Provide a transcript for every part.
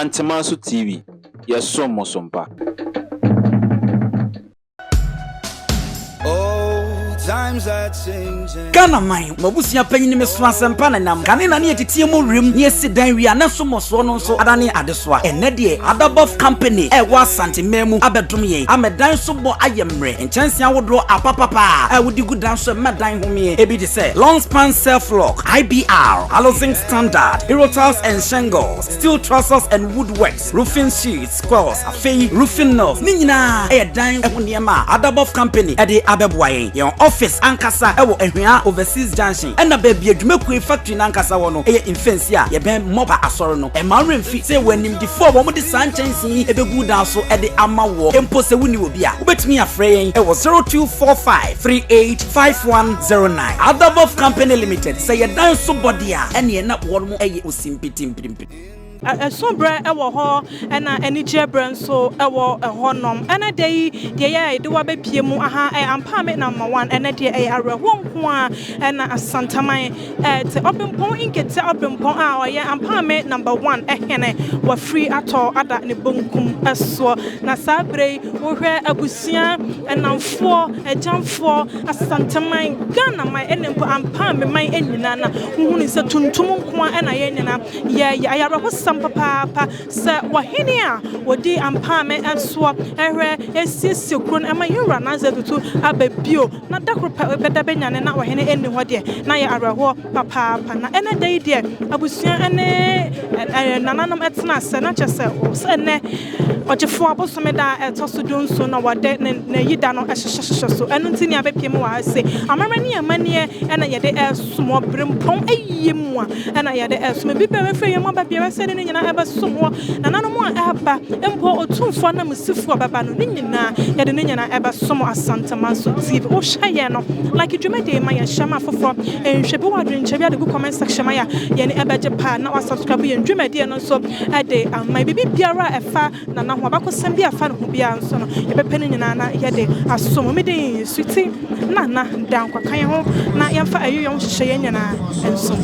Asantemaso TV. Yes, some Mosompa. Times are changing. Ghana mine, mabusia panyin me so asempa na nam. Kane na ne yetitie mo rem, ne sidan wi anaso moso no so adane adesoa. Enne de Adabov company wa santememu abedom ye. Amedan so bo ayemre. Enchansia wodro apapapa. Wodi gudan so medan homie. Ebi de say long span self lock, IBR, housing standard, Erotiles and shingles, steel trusses and woodworks, roofing sheets, squares, afei roofing nails. Ni nyina dan ehuniema Adabov company e de abeboaye. Your office ankasa ewo ehwea overseas junction ena baby adwumaku factory na ankasa wo no eye infensi a ye ben moba asoro no e ma remfi say wanim di fo wo mo di sanchensi ebegu dan so e de ama wo empo se wuni obi a obetimi afre yen ewo 0245385109 Adabov company limited say ye dan so body a ene na wo mo eye osimpitimpirimpi sombre ewo ho ena enije brand so ewo honom ena dey ye de wa be piemu aha ampa me number 1 ena dey areho nko a ena asantaman te obempon inkete obempon a oye ampa me number 1 ehene wa free ato ada ne bonkum eso na sabre wo hwe abusia enamfo ejamfo asantaman Ghana man enempo ampa me man enina na hunu se tuntum nko a ena ye nyina ye areho papa sa wahini a wodi ampame enso ehwe esisi kron ama yura na zetutu ababio na dakropa beda benyane na wahini eni ho de na ye areho papa na ene dai de abusuan ene nananom etna se na chese o se ne ogefo abosome da etosodun so na wade na yida no ehyehyehye so enu ntini abepiem wa ase amamani amanie ena ye de esumo brempon eyemu a ena ye de esumo bibe we fe yemu babia se ne nyina eba somo na nanomo aba empo otumfo na musifo baba no nyina ye de nyina eba somo Asantemaso TV o hye no like dwumade ma ye hyama fofo enhwebe wadwenche bia de go comment section ma ya ye ne eba je pa na wa subscribe ye dwumade no so ade amai bibi biara efa na na ho abakosem bia fa no ho bia nso no ye bepe nyina na ye de asomo me de suti na dan kwakan ho na ye mfa ayoyo hye ye nyina enso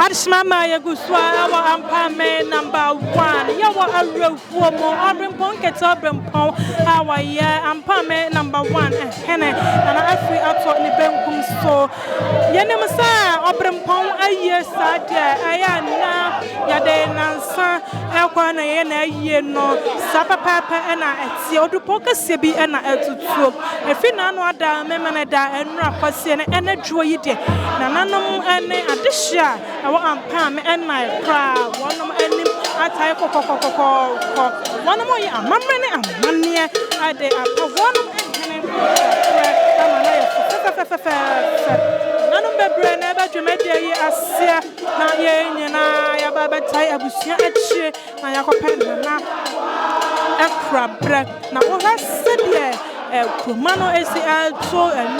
Adishmama Yaguswa, our ampame number 1. Yawa Arufumo, Abrimpon, Ketabrimpon, our year ampame number 1. Hene, and I free out of the Benkum so. Yenemasa, Abrimpon, a year Sadia, Ayana, Yade Nansa, Elkwana Yena Yeno, Sapa Papa, and I at Siodupoka Sibi and I at Tutu. If you know what I Memanada and Rapasian and a joy, Nananum and Adisha. I want Pam and my crowd. One of any I one of my mamma and money. I did a one none of the brain never to make a asia. Now, I have a tie of Busia, my Yakopena, a crab bread. Now, what I said, Kumano ACL, so and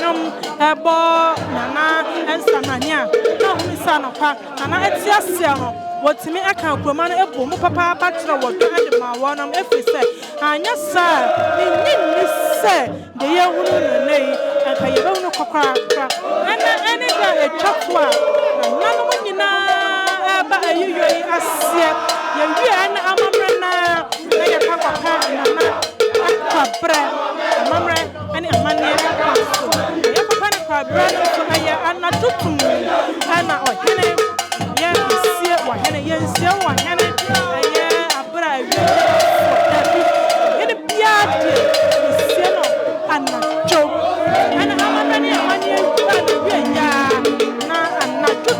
a ball, Nana, and Samania. No, son of her, and I see what to me, I can't command a boom, Papa, Bachelor, what to my one of every say. And yes, sir, you say, the young woman lay, and I don't know cockra, and any day a chopwa, and none of you know, but you are you and Amamrana, lay a papa, and bread. Mamre and a man near Papa bread and not to Anna or Henny. Yes, see what Henny, yes, what Henny, a bride. In a piat, and not joke. And how many money and not to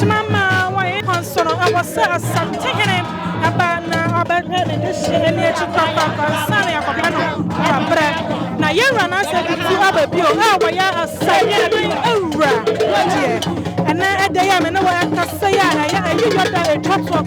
Mama, why console? I was taking him about this and near to Papa, Sunny, a bread. Now you run us to other people. Oh, why are and then at the end, and I can say, I you got a top of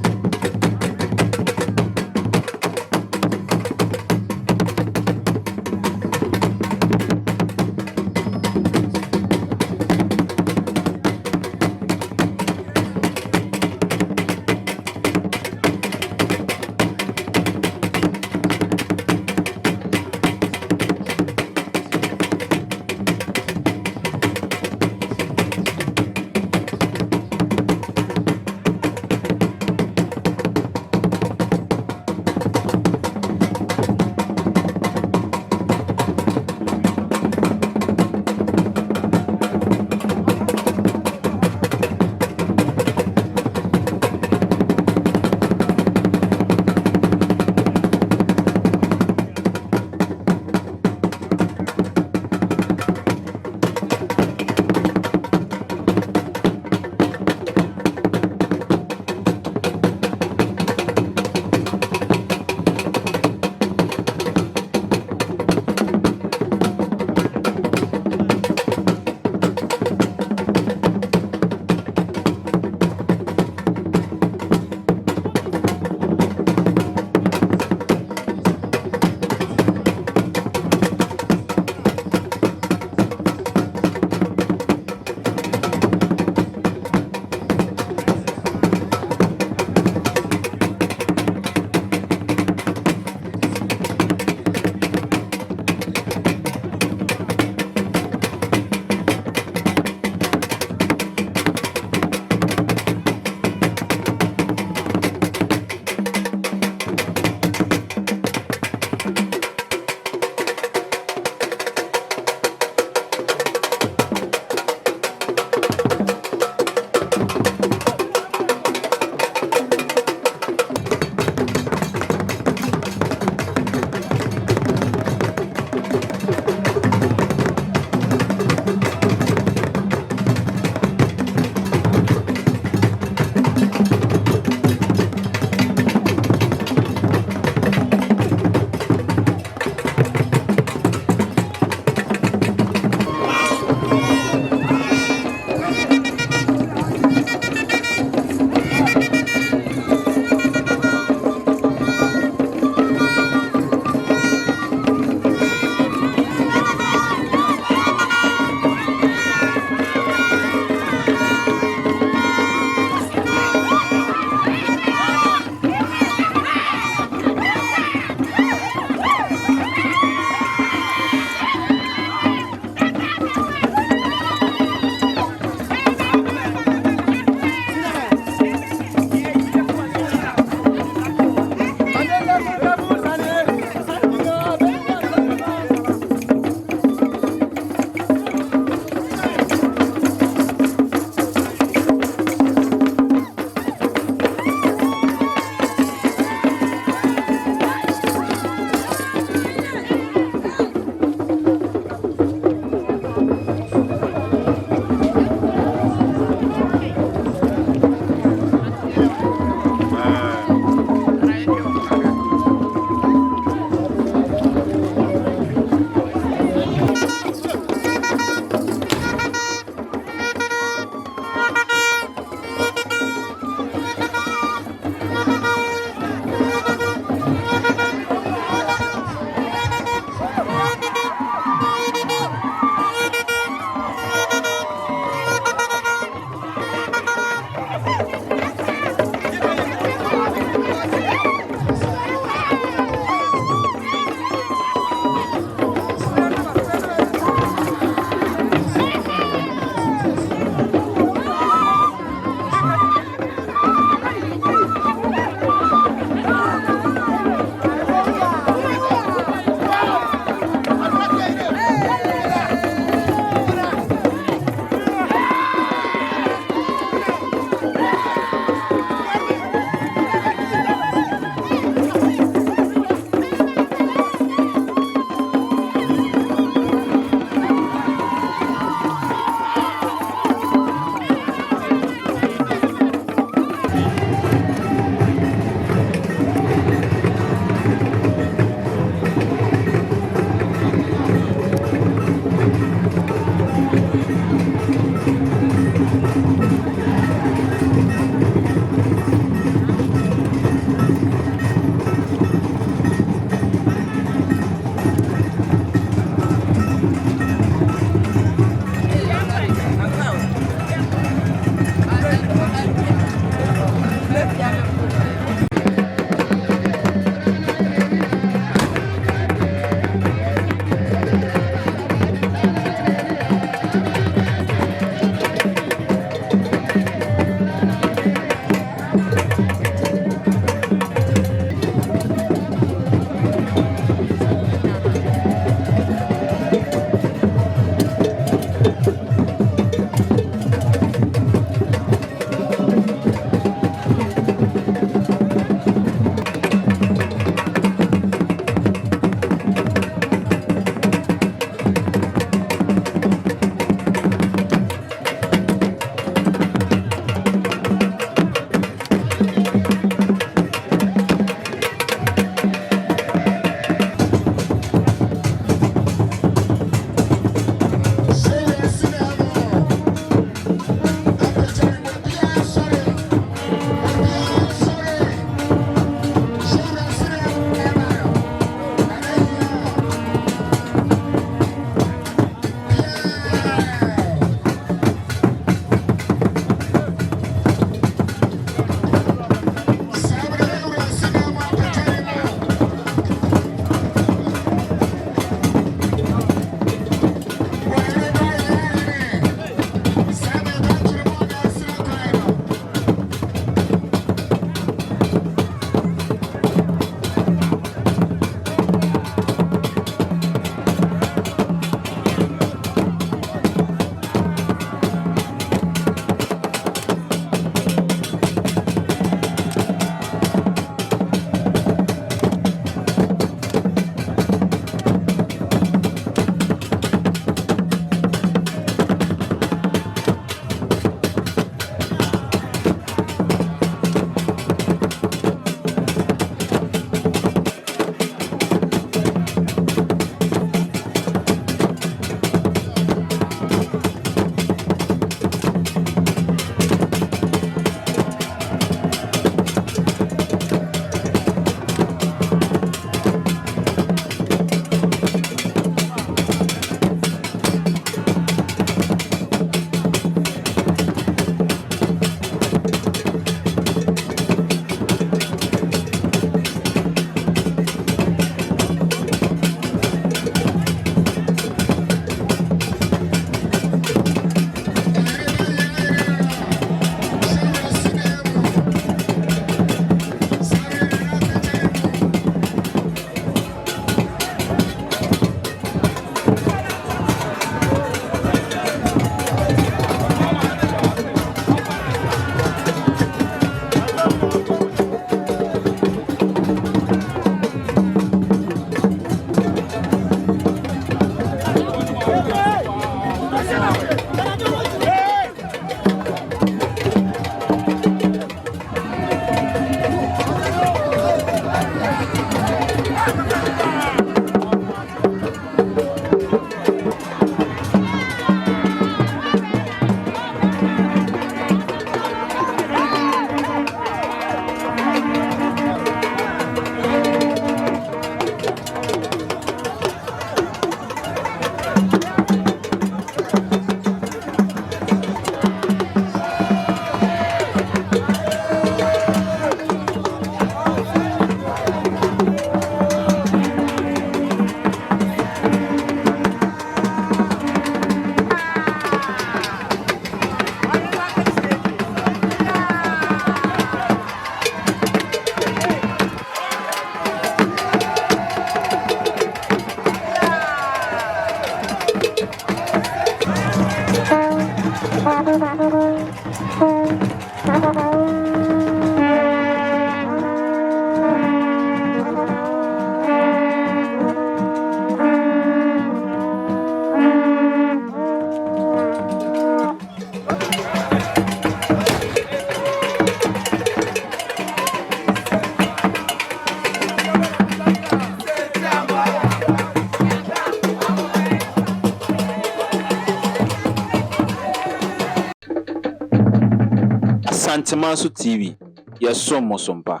Asantemaso TV, your son Mosompa.